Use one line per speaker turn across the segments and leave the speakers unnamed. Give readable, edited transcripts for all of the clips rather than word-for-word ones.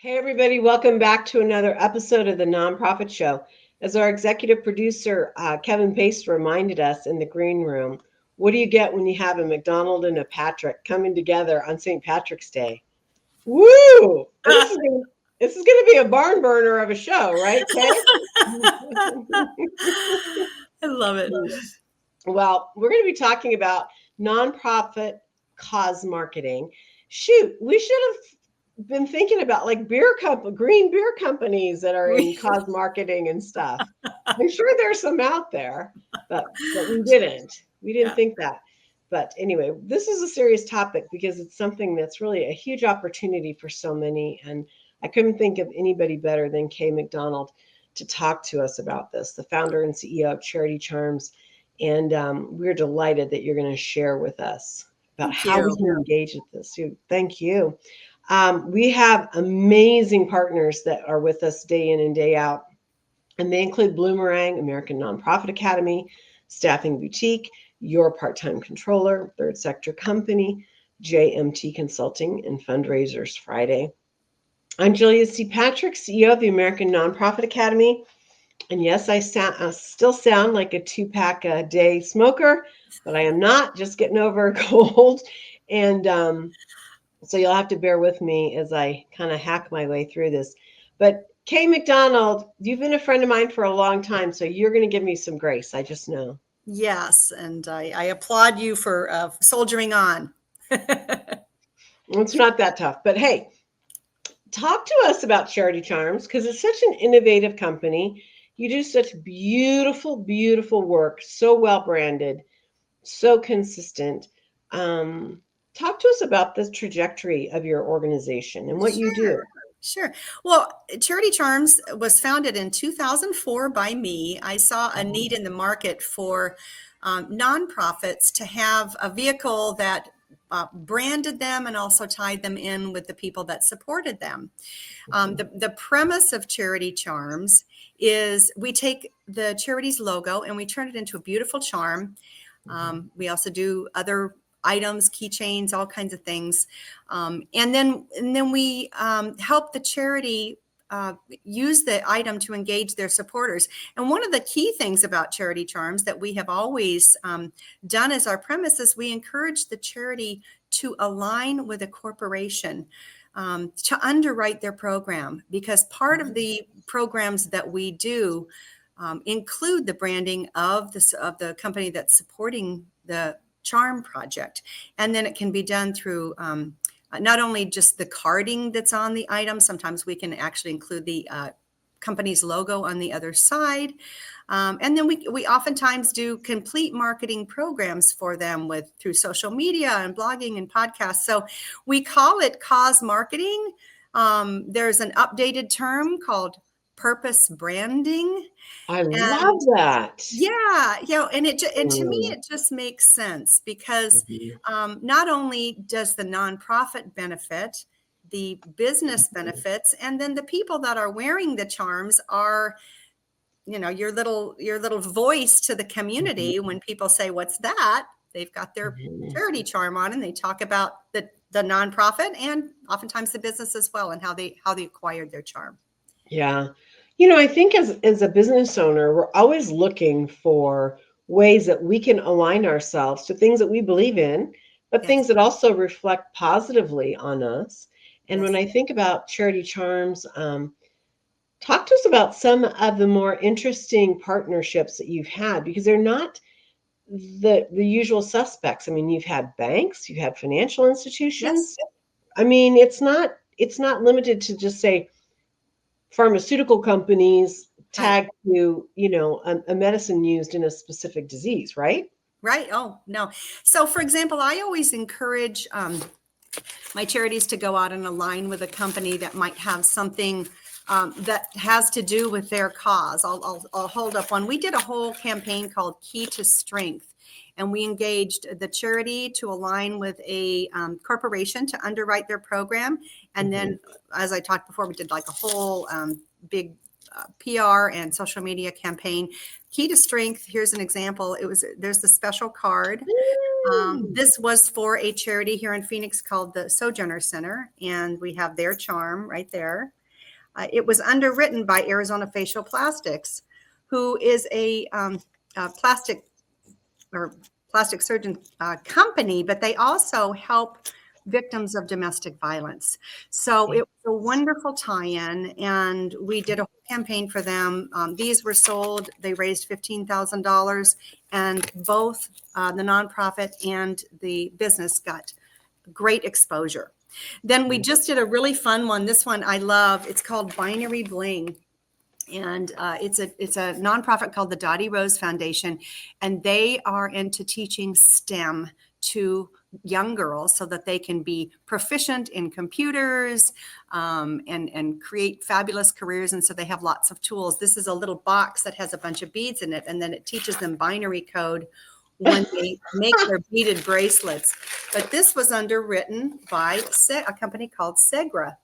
Hey, everybody, welcome back to another episode of the Nonprofit Show. As our executive producer, Kevin Pace, reminded us in the green room, what do you get when you have a McDonald and a Patrick coming together on St. Patrick's Day? Woo! This is gonna be a barn burner of a show, right, Kay?
I love it.
Well, we're going to be talking about nonprofit cause marketing. Shoot, we should have been thinking about like green beer companies that are in cause marketing and stuff. I'm sure there's some out there, but we didn't. We didn't
Yeah.
think that. But anyway, this is a serious topic because it's something that's really a huge opportunity for so many. And I couldn't think of anybody better than Kay McDonald to talk to us about this, the founder and CEO of Charity Charms. And we're delighted that you're going to share with us about
Thank
how we
you.
can engage with this. Thank you. We have amazing partners that are with us day in and day out, and they include Bloomerang, American Nonprofit Academy, Staffing Boutique, Your Part-Time Controller, Third Sector Company, JMT Consulting, and Fundraisers Friday. I'm Julia C. Patrick, CEO of the American Nonprofit Academy. And yes, I still sound like a 2-pack a day smoker, but I am not, just getting over a cold. And so you'll have to bear with me as I kind of hack my way through this. But Kay McDonald, you've been a friend of mine for a long time, so you're going to give me some grace. I just know.
Yes, and I applaud you for soldiering on.
It's not that tough. But hey, talk to us about Charity Charms because it's such an innovative company. You do such beautiful, beautiful work, so well branded, so consistent. Talk to us about the trajectory of your organization and what you do.
Sure. Well, Charity Charms was founded in 2004 by me. I saw a need in the market for nonprofits to have a vehicle that branded them and also tied them in with the people that supported them. The premise of Charity Charms is we take the charity's logo and we turn it into a beautiful charm. We also do other items, keychains, all kinds of things. And then we help the charity use the item to engage their supporters. And one of the key things about Charity Charms that we have always done as our premise is we encourage the charity to align with a corporation to underwrite their program, because part of the programs that we do include the branding of the company that's supporting the charm project. And then it can be done through not only just the carding that's on the item, sometimes we can actually include the company's logo on the other side. And then we oftentimes do complete marketing programs for them through social media and blogging and podcasts. So we call it cause marketing. There's an updated term called purpose branding.
I love that.
Yeah, and to me it just makes sense because not only does the nonprofit benefit, the business benefits, and then the people that are wearing the charms are, your little voice to the community. When people say, "What's that?" They've got their charity charm on, and they talk about the nonprofit and oftentimes the business as well, and how they acquired their charm.
Yeah. I think as a business owner, we're always looking for ways that we can align ourselves to things that we believe in, but
Yes.
things that also reflect positively on us. And
Yes.
when I think about Charity Charms, talk to us about some of the more interesting partnerships that you've had, because they're not the usual suspects. I mean, you've had banks, you've had financial institutions.
Yes.
I mean, it's not limited to just say pharmaceutical companies
Right.
tagged to, a medicine used in a specific disease, right?
Right. Oh, no. So, for example, I always encourage my charities to go out and align with a company that might have something that has to do with their cause. I'll hold up one. We did a whole campaign called Key to Strength, and we engaged the charity to align with a corporation to underwrite their program. And then, as I talked before, we did like a whole big PR and social media campaign. Key to Strength, here's an example. There's the special card This was for a charity here in Phoenix called the Sojourner Center, and we have their charm right there. It was underwritten by Arizona Facial Plastics, who is a plastic surgeon company, but they also help victims of domestic violence. So it was a wonderful tie-in, and we did a whole campaign for them. These were sold. They raised $15,000, and both the nonprofit and the business got great exposure. Then we just did a really fun one. This one I love. It's called Binary Bling. And it's a nonprofit called the Dottie Rose Foundation, and they are into teaching STEM to young girls so that they can be proficient in computers and create fabulous careers. And so they have lots of tools. This is a little box that has a bunch of beads in it, and then it teaches them binary code when they make their beaded bracelets. But this was underwritten by a company called Segra.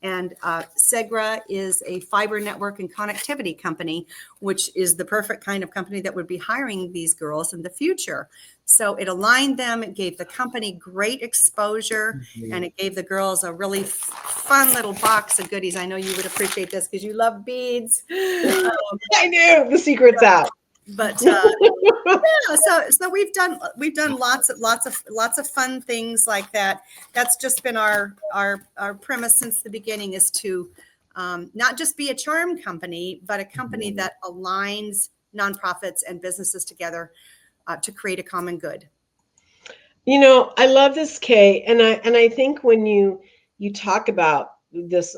And Segra is a fiber network and connectivity company, which is the perfect kind of company that would be hiring these girls in the future. So it aligned them. It gave the company great exposure, and it gave the girls a really fun little box of goodies. I know you would appreciate this because you love beads.
I do. The secret's out.
But yeah, so we've done lots of fun things like that. That's just been our premise since the beginning, is to not just be a charm company, but a company that aligns nonprofits and businesses together to create a common good.
You know, I love this, Kay, and I think when you talk about this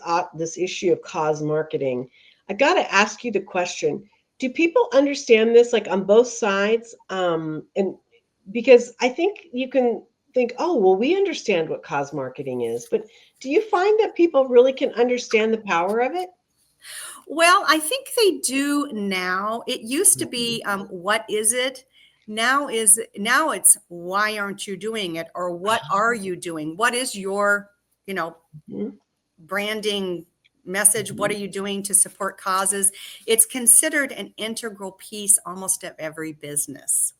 issue of cause marketing, I got to ask you the question: do people understand this, like on both sides? And because I think you can think, oh, well, we understand what cause marketing is, but do you find that people really can understand the power of it?
Well, I think they do now. It used to be, what is it? Now it's why aren't you doing it, or what are you doing? What is your, branding message? What are you doing to support causes? It's considered an integral piece almost of every business.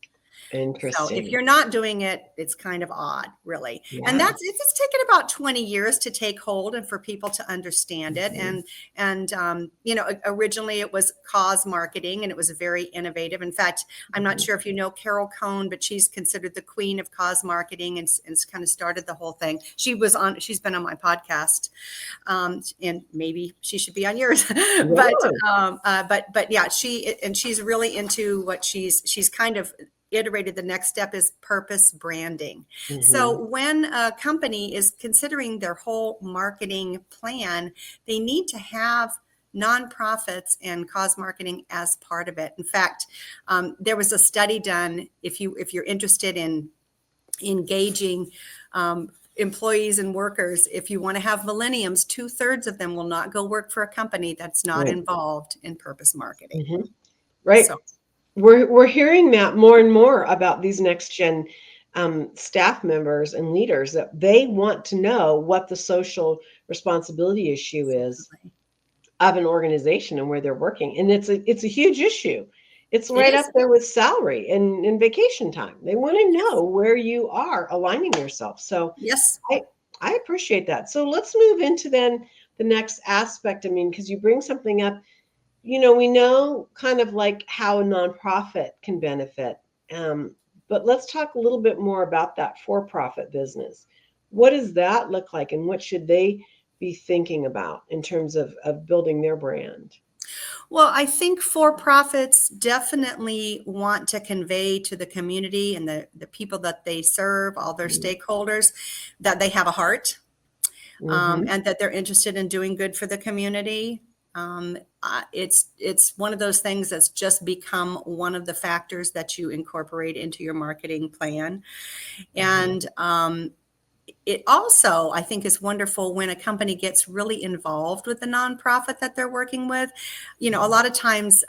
So if you're not doing it, it's kind of odd, really. Yeah. And it's taken about 20 years to take hold and for people to understand it. And originally it was cause marketing, and it was very innovative. In fact, I'm not sure if you know Carol Cohn, but she's considered the queen of cause marketing, and kind of started the whole thing. She's been on my podcast, and maybe she should be on yours. But yeah, she's really into what she's kind of iterated. The next step is purpose branding. So when a company is considering their whole marketing plan, they need to have nonprofits and cause marketing as part of it. In fact, there was a study done. If you're interested in engaging employees and workers, if you want to have millennials, 2/3 of them will not go work for a company that's not involved in purpose marketing.
Right. So, we're hearing that more and more about these next gen staff members and leaders, that they want to know what the social responsibility issue is of an organization and where they're working. And it's a huge issue. It's right up there with salary and vacation time. They want to know where you are aligning yourself. So
yes,
I appreciate that. So let's move into then the next aspect. I mean, because you bring something up. We know kind of like how a nonprofit can benefit, but let's talk a little bit more about that for-profit business. What does that look like, and what should they be thinking about in terms of building their brand?
Well, I think for-profits definitely want to convey to the community and the people that they serve, all their stakeholders, that they have a heart, and that they're interested in doing good for the community. It's one of those things that's just become one of the factors that you incorporate into your marketing plan. And it also, I think, is wonderful when a company gets really involved with the nonprofit that they're working with. A lot of times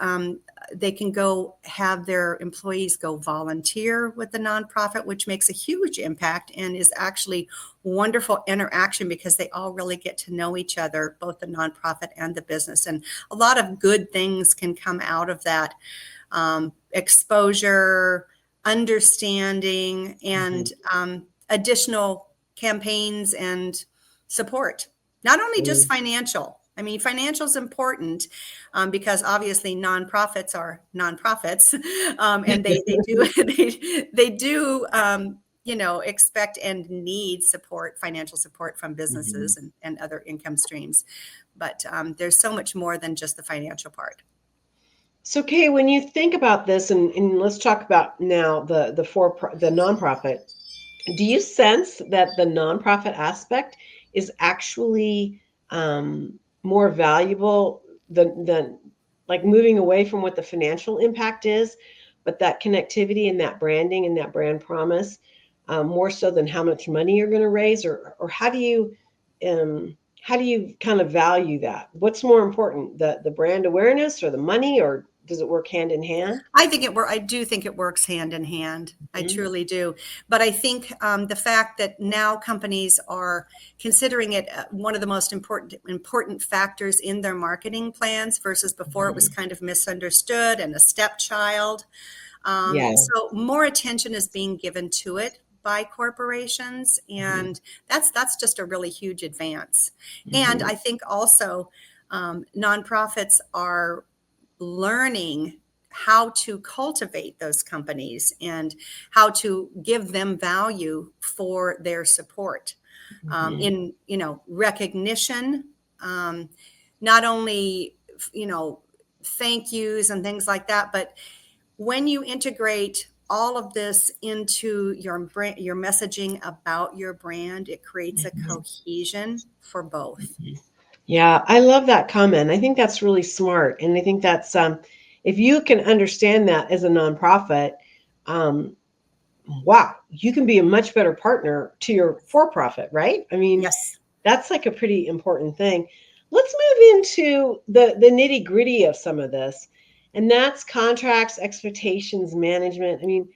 they can go have their employees go volunteer with the nonprofit, which makes a huge impact and is actually wonderful interaction, because they all really get to know each other, both the nonprofit and the business. And a lot of good things can come out of that. Exposure, understanding, and additional campaigns and support. Not only just financial. I mean, financial is important because obviously nonprofits are nonprofits, and they do expect and need support, financial support from businesses and other income streams. But there's so much more than just the financial part.
So, Kay, when you think about this, and let's talk about now the nonprofit. Do you sense that the nonprofit aspect is actually more valuable than like moving away from what the financial impact is, but that connectivity and that branding and that brand promise more so than how much money you're going to raise, or how do you kind of value that? What's more important, the brand awareness or the money, or does it work hand in hand?
I do think it works hand in hand. I truly do. But I think the fact that now companies are considering it one of the most important factors in their marketing plans versus before it was kind of misunderstood and a stepchild. So more attention is being given to it by corporations, and that's just a really huge advance. And I think also nonprofits are learning how to cultivate those companies and how to give them value for their support in recognition, not only thank yous and things like that, but when you integrate all of this into your brand, your messaging about your brand, it creates a cohesion for both.
Yeah, I love that comment. I think that's really smart. And I think that's, if you can understand that as a nonprofit, wow, you can be a much better partner to your for-profit, right? I mean,
Yes.
That's like a pretty important thing. Let's move into the nitty-gritty of some of this, and that's contracts, expectations, management. I mean,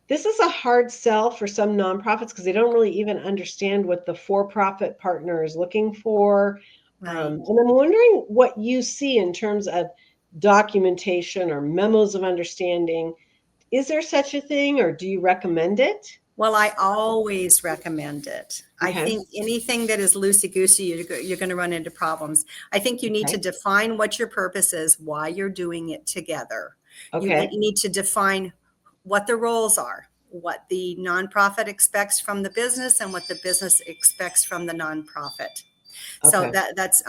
this is a hard sell for some nonprofits because they don't really even understand what the for-profit partner is looking for.
Right.
And I'm wondering what you see in terms of documentation or memos of understanding. Is there such a thing, or do you recommend it?
Well, I always recommend it. I
Okay.
think anything that is loosey-goosey, you're going to run into problems. I think you need to define what your purpose is, why you're doing it together. You need to define what the roles are, what the nonprofit expects from the business and what the business expects from the nonprofit. So that's,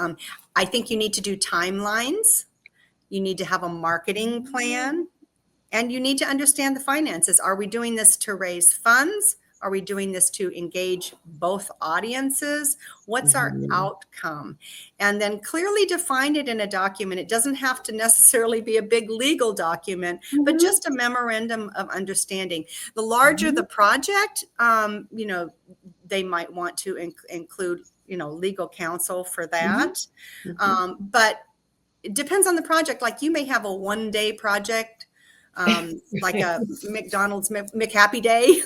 I think you need to do timelines. You need to have a marketing plan. And you need to understand the finances. Are we doing this to raise funds? Are we doing this to engage both audiences? What's our outcome? And then clearly define it in a document. It doesn't have to necessarily be a big legal document, but just a memorandum of understanding. The larger the project, they might want to include, legal counsel for that. But it depends on the project. Like you may have a one-day project, like a McDonald's McHappy Day.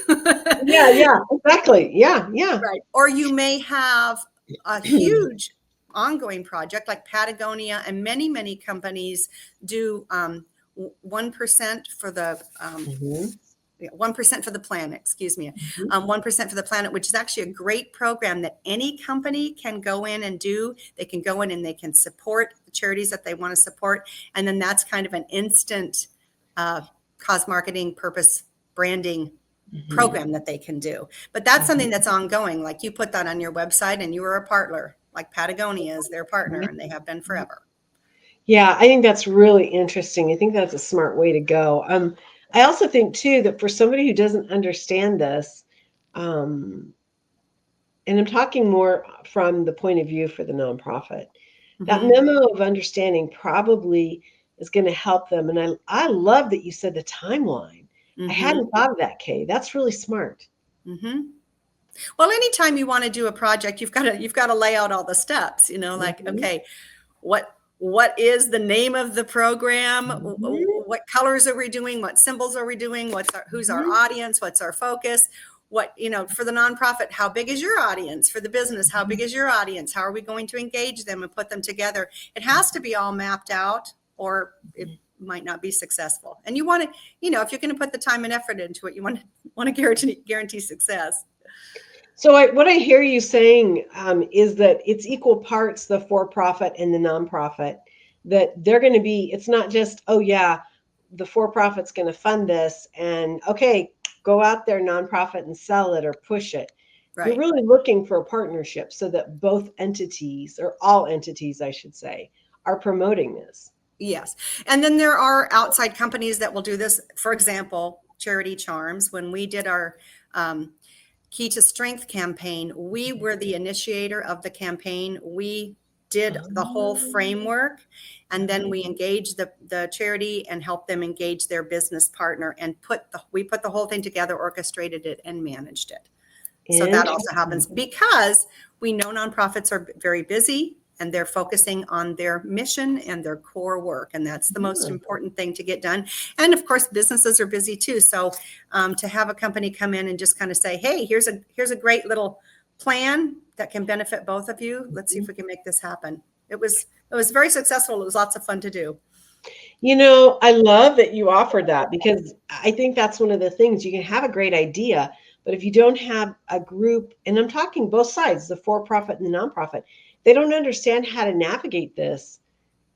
Yeah, exactly. Yeah.
Right. Or you may have a huge ongoing project like Patagonia, and many, many companies do 1% for the 1% for the planet, 1% for the planet, which is actually a great program that any company can go in and do. They can go in and they can support the charities that they want to support. And then that's kind of an instant cause marketing, purpose branding program that they can do. But that's something that's ongoing. Like you put that on your website and you are a partner, like Patagonia is their partner and they have been forever.
Yeah, I think that's really interesting. I think that's a smart way to go. I also think too that for somebody who doesn't understand this, and I'm talking more from the point of view for the nonprofit, that memo of understanding probably is going to help them. And I love that you said the timeline. I hadn't thought of that, Kay. That's really smart.
Well, anytime you want to do a project, you've got to lay out all the steps, okay, what is the name of the program? What colors are we doing? What symbols are we doing? Who's our audience? What's our focus? What, for the nonprofit, how big is your audience? For the business, how big is your audience? How are we going to engage them and put them together? It has to be all mapped out, or might not be successful. And you want to, if you're going to put the time and effort into it, you want to guarantee success.
So what I hear you saying is that it's equal parts the for-profit and the nonprofit, that they're going to be, it's not just, oh yeah, the for-profit's going to fund this and okay, go out there nonprofit and sell it or push it. You're
Right.
really looking for a partnership so that both entities, or all entities, I should say, are promoting this.
Yes. And then there are outside companies that will do this. For example, Charity Charms, when we did our Key to Strength campaign, we were the initiator of the campaign. We did the whole framework, and then we engaged the charity and helped them engage their business partner and we put the whole thing together, orchestrated it, and managed it. So that also happens because we know nonprofits are very busy and they're focusing on their mission and their core work. And that's the most important thing to get done. And of course, businesses are busy too. So to have a company come in and just kind of say, hey, here's a great little plan that can benefit both of you. Let's see if we can make this happen. It was very successful. It was lots of fun to do.
I love that you offered that, because I think that's one of the things. You can have a great idea, but if you don't have a group, and I'm talking both sides, the for-profit and the nonprofit, they don't understand how to navigate this.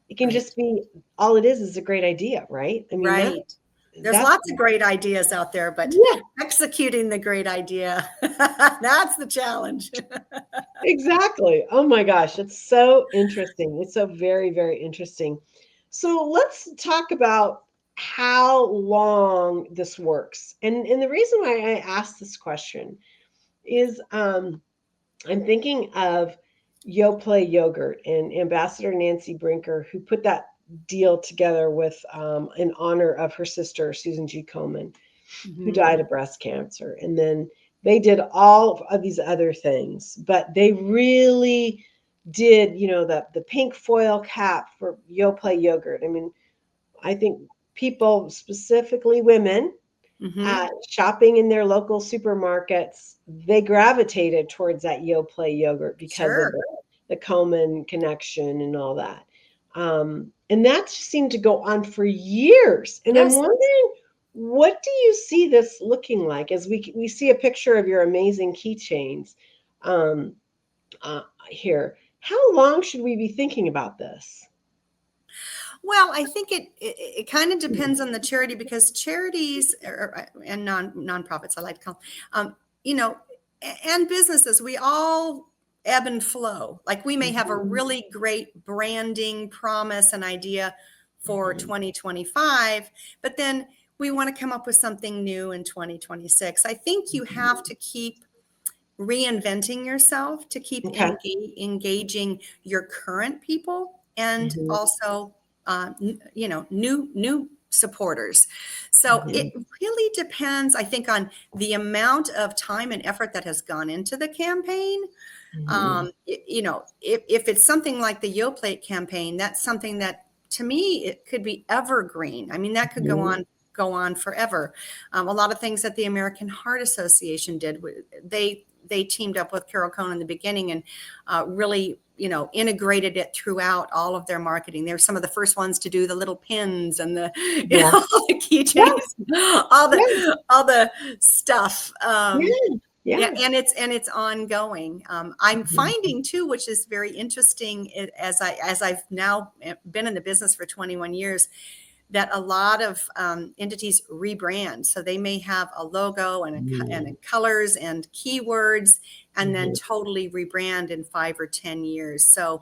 It can just be, all it is a great idea, right? I mean,
right. There's lots of great ideas out there, but executing the great idea, that's the challenge.
Exactly. Oh my gosh, it's so interesting. It's so very, very interesting. So let's talk about how long this works. And the reason why I asked this question is I'm thinking of Yoplait yogurt and Ambassador Nancy Brinker, who put that deal together with in honor of her sister, Susan G. Komen, who died of breast cancer. And then they did all of these other things, but they really did, the pink foil cap for Yoplait yogurt. I mean, I think people, specifically women, shopping in their local supermarkets, they gravitated towards that Yoplait yogurt because of the Komen connection and all that. And that seemed to go on for years. And I'm wondering, what do you see this looking like as we see a picture of your amazing keychains here? How long should we be thinking about this?
Well, I think it kind of depends on the charity, because charities and nonprofits, I like to call them, and businesses, we all ebb and flow. Like we may have a really great branding promise and idea for 2025, but then we want to come up with something new in 2026. I think you have to keep reinventing yourself to keep engaging your current people and also new supporters. So it really depends, I think, on the amount of time and effort that has gone into the campaign. If it's something like the Yoplait campaign, that's something that, to me, it could be evergreen. I mean, that could go on forever. A lot of things that the American Heart Association did, they teamed up with Carol Cohn in the beginning and really, integrated it throughout all of their marketing. They're some of the first ones to do the little pins and the, the keychains, all the stuff. And it's ongoing. I'm finding too, which is very interesting, as I've now been in the business for 21 years, that a lot of entities rebrand. So they may have a logo and colors and keywords, and then totally rebrand in 5 or 10 years. So,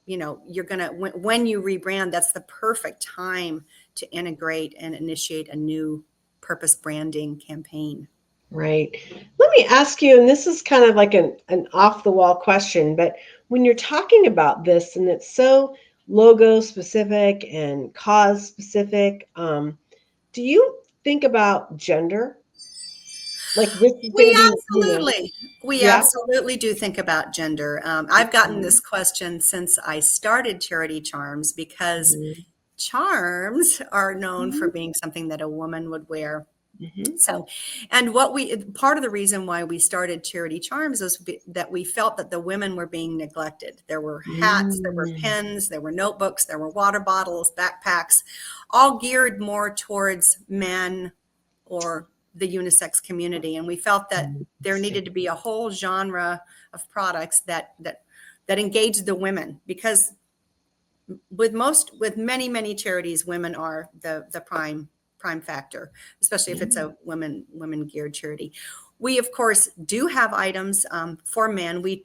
you're going to, when you rebrand, that's the perfect time to integrate and initiate a new purpose branding campaign.
Right. Let me ask you, and this is kind of like an off the wall question, but when you're talking about this and it's so logo specific and cause specific, do you think about gender? Like this is
We
going
absolutely, absolutely do think about gender. I've gotten this question since I started Charity Charms, because charms are known for being something that a woman would wear.
Mm-hmm.
So, and part of the reason why we started Charity Charms is that we felt that the women were being neglected. There were hats, there were
Mm-hmm.
pens, there were notebooks, there were water bottles, backpacks, all geared more towards men or the unisex community. And we felt that there needed to be a whole genre of products that engaged the women, because with many charities, women are the prime factor, especially if it's a women geared charity. We of course do have items for men. We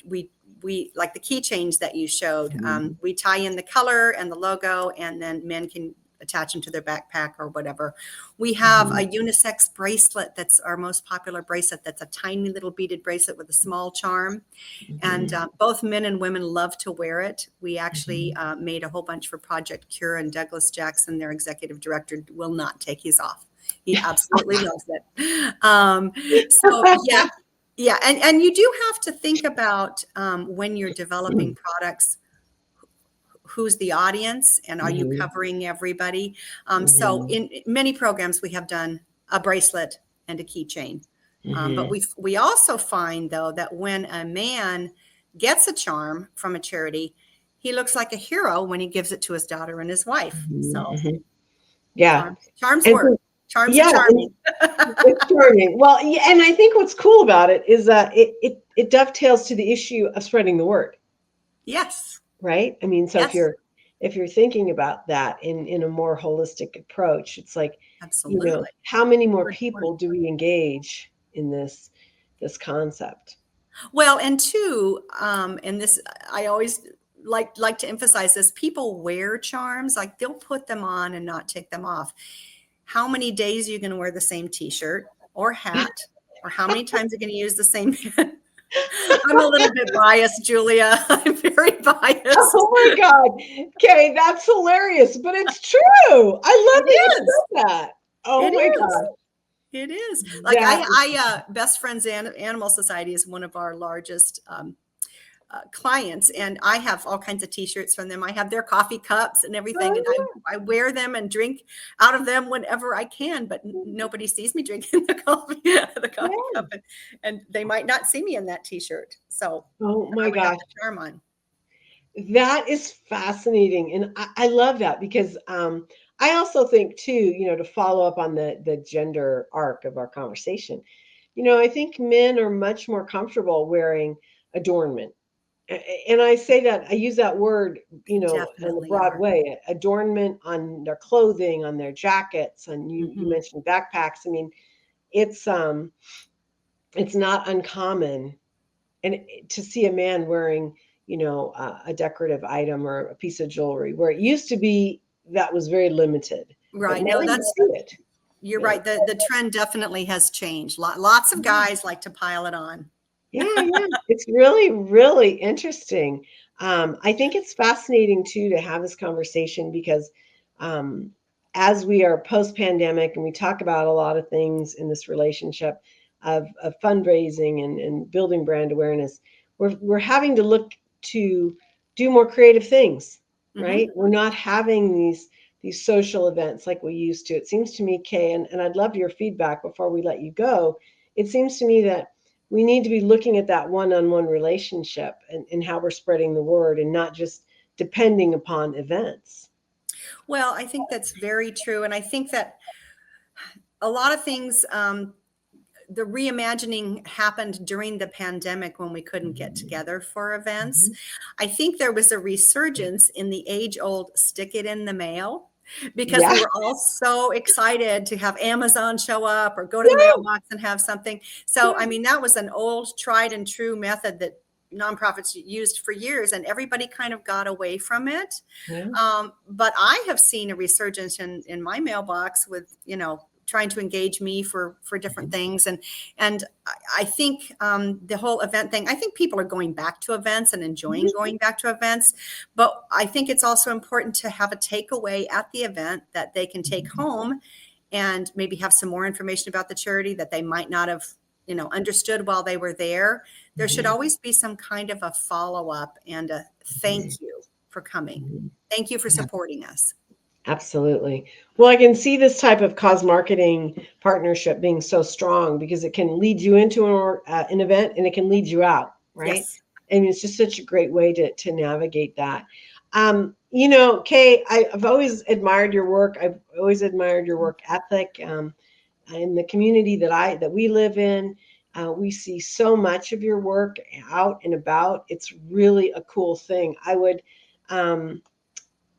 like the keychains that you showed. We tie in the color and the logo, and then men can attach them to their backpack or whatever. We have a unisex bracelet that's our most popular bracelet. That's a tiny little beaded bracelet with a small charm. And both men and women love to wear it. We actually made a whole bunch for Project Cure, and Douglas Jackson, their executive director, will not take his off. He absolutely loves it. So yeah. And you do have to think about when you're developing products, who's the audience, and are you covering everybody? So in many programs, we have done a bracelet and a keychain. But we also find, though, that when a man gets a charm from a charity, he looks like a hero when he gives it to his daughter and his wife. So
yeah,
charms
and
work. Charms are charming.
It's charming. Well, yeah, and I think what's cool about it is that it dovetails to the issue of spreading the word.
Yes.
Right. I mean, so
Yes.
if you're thinking about that in a more holistic approach, it's like,
Absolutely.
how many more people do we engage in this concept?
Well, and two, and this, I always like to emphasize this, people wear charms, like they'll put them on and not take them off. How many days are you going to wear the same t-shirt or hat, or how many times are you going to use the same? I'm a little bit biased, Julia. I'm very biased.
Oh my God. Okay, that's hilarious, but it's true. I love that you said that. Oh my God.
It is. Like I Best Friends Animal Society is one of our largest clients, and I have all kinds of t-shirts from them. I have their coffee cups and everything, and I wear them and drink out of them whenever I can, but nobody sees me drinking the coffee cup, and they might not see me in that t-shirt. So
oh my
I would have
gosh,
the charm on.
that is fascinating, and I love that because I also think too, to follow up on the gender arc of our conversation, I think men are much more comfortable wearing adornment. And I say that, I use that word, in a
Definitely
broad
are.
way, adornment on their clothing, on their jackets, and you mentioned backpacks. I mean, it's not uncommon and to see a man wearing, a decorative item or a piece of jewelry, where it used to be that was very limited. But
Right.
now
No,
you
that's,
see it.
you're right. The trend definitely has changed. Lots of guys like to pile it on.
Yeah. It's really, really interesting. I think it's fascinating too to have this conversation because um, as we are post-pandemic and we talk about a lot of things in this relationship of fundraising and building brand awareness, we're having to look to do more creative things, right? We're not having these social events like we used to. It seems to me, Kay, and I'd love your feedback before we let you go. It seems to me that we need to be looking at that one-on-one relationship and how we're spreading the word and not just depending upon events.
Well, I think that's very true. And I think that a lot of things, the reimagining happened during the pandemic when we couldn't get together for events. I think there was a resurgence in the age-old stick it in the mail, because
Yeah.
we were all so excited to have Amazon show up or go to the mailbox and have something. So, I mean, that was an old tried and true method that nonprofits used for years, and everybody kind of got away from it.
Yeah.
But I have seen a resurgence in my mailbox with, trying to engage me for different things. And I think the whole event thing, I think people are going back to events and enjoying going back to events. But I think it's also important to have a takeaway at the event that they can take home and maybe have some more information about the charity that they might not have, understood while they were there. There should always be some kind of a follow-up and a thank you for coming. Thank you for supporting us.
Absolutely. Well, I can see this type of cause marketing partnership being so strong because it can lead you into an event and it can lead you out, right?
Yes.
And it's just such a great way to navigate that. Kay, I've always admired your work. I've always admired your work ethic. In the community that we live in, we see so much of your work out and about. It's really a cool thing. I would um,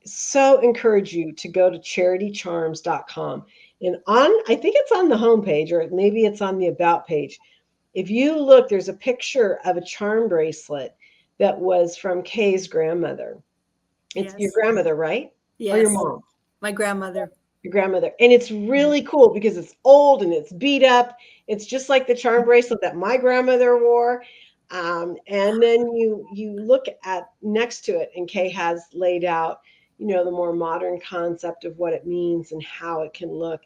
so encourage you to go to charitycharms.com. And I think it's on the homepage or maybe it's on the about page. If you look, there's a picture of a charm bracelet that was from Kay's grandmother. It's your
Yes.
grandmother, right? Or your
Yes.
mom?
My grandmother.
Your grandmother. And it's really cool because it's old and it's beat up. It's just like the charm bracelet that my grandmother wore. And then you look at next to it, and Kay has laid out, the more modern concept of what it means and how it can look.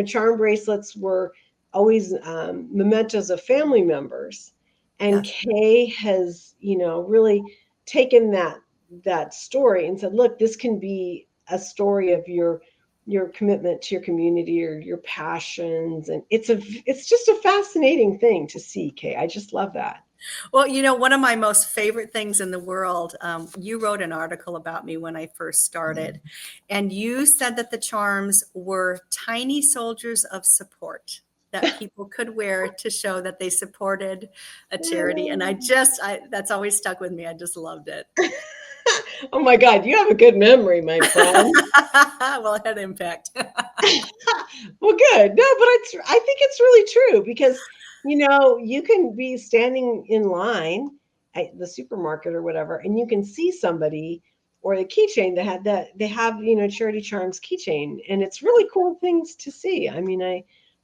Charm bracelets were always mementos of family members, and
Yes.
Kay has, really taken that story and said, look, this can be a story of your commitment to your community or your passions, and it's just a fascinating thing to see, Kay. I just love that.
Well, one of my most favorite things in the world, you wrote an article about me when I first started, and you said that the charms were tiny soldiers of support that people could wear to show that they supported a charity. And that's always stuck with me. I just loved it.
Oh my God, you have a good memory, my friend.
Well, it had impact.
Well, good. No, but I think it's really true because you can be standing in line at the supermarket or whatever, and you can see somebody or the keychain that had that they have Charity Charms keychain, and it's really cool things to see. I mean, I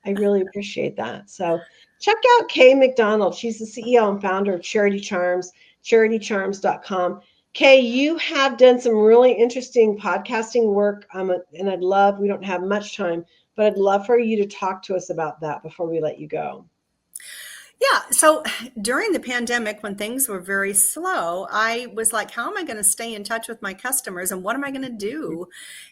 really appreciate that. So check out Kay McDonald. She's the CEO and founder of Charity Charms, charitycharms.com. Kay, you have done some really interesting podcasting work, and we don't have much time, but I'd love for you to talk to us about that before we let you go.
Yeah. So during the pandemic, when things were very slow, I was like, how am I going to stay in touch with my customers and what am I going to do?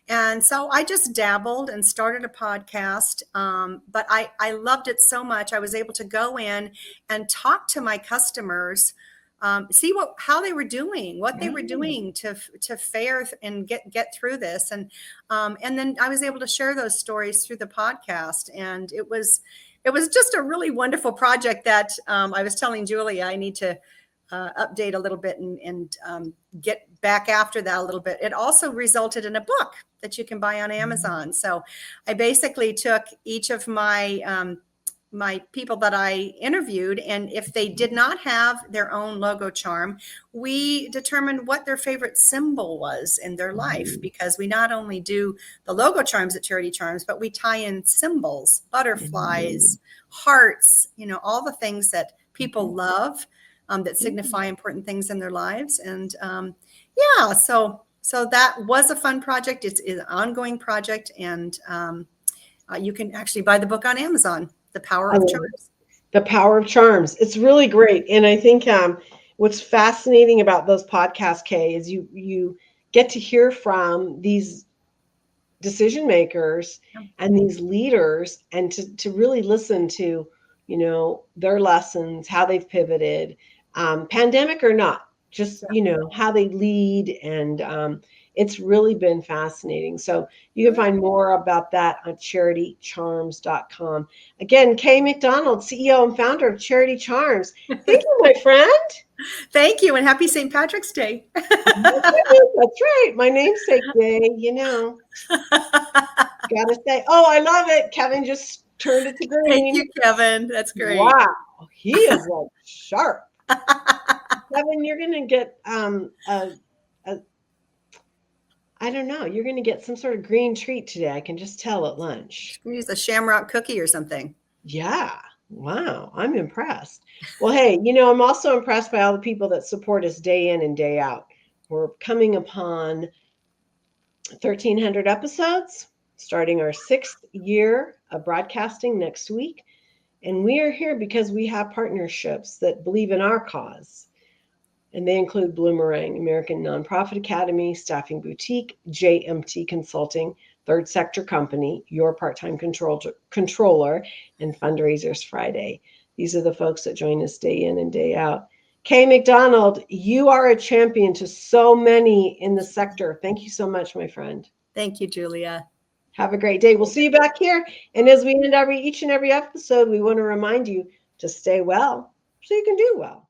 And so I just dabbled and started a podcast. But I loved it so much. I was able to go in and talk to my customers, see how they were doing, what they were doing to fare and get through this. And then I was able to share those stories through the podcast. And it was just a really wonderful project that I was telling Julia I need to update a little bit and get back after that a little bit. It also resulted in a book that you can buy on Amazon. So I basically took each of my people that I interviewed, and if they did not have their own logo charm, we determined what their favorite symbol was in their life, because we not only do the logo charms at Charity Charms, but we tie in symbols, butterflies, hearts, all the things that people love, that signify important things in their lives. And yeah, so that was a fun project. It's an ongoing project, and you can actually buy the book on Amazon. The Power
I
of
love it.
Charms.
The Power of Charms. It's really great. And I think what's fascinating about those podcasts, Kay, is you get to hear from these decision makers and these leaders, and to really listen to their lessons, how they've pivoted, pandemic or not, just how they lead. And it's really been fascinating. So you can find more about that on charitycharms.com. Again, Kay McDonald, CEO and founder of Charity Charms. Thank you, my friend.
Thank you, and happy St. Patrick's Day.
Oh my goodness, that's right. My namesake day. Gotta say, oh, I love it. Kevin just turned it to
Thank
green.
you, Kevin. That's great.
Wow, he is like sharp. Kevin, you're gonna get a I don't know. You're gonna get some sort of green treat today. I can just tell at lunch.
Use a shamrock cookie or something.
Yeah. Wow, I'm impressed. Well, hey, I'm also impressed by all the people that support us day in and day out. We're coming upon 1,300 episodes, starting our 6th year of broadcasting next week. And we are here because we have partnerships that believe in our cause. And they include Bloomerang, American Nonprofit Academy, Staffing Boutique, JMT Consulting, Third Sector Company, Your Part-Time Controller, and Fundraisers Friday. These are the folks that join us day in and day out. Kay McDonald, you are a champion to so many in the sector. Thank you so much, my friend.
Thank you, Julia.
Have a great day. We'll see you back here. And as we end each and every episode, we want to remind you to stay well so you can do well.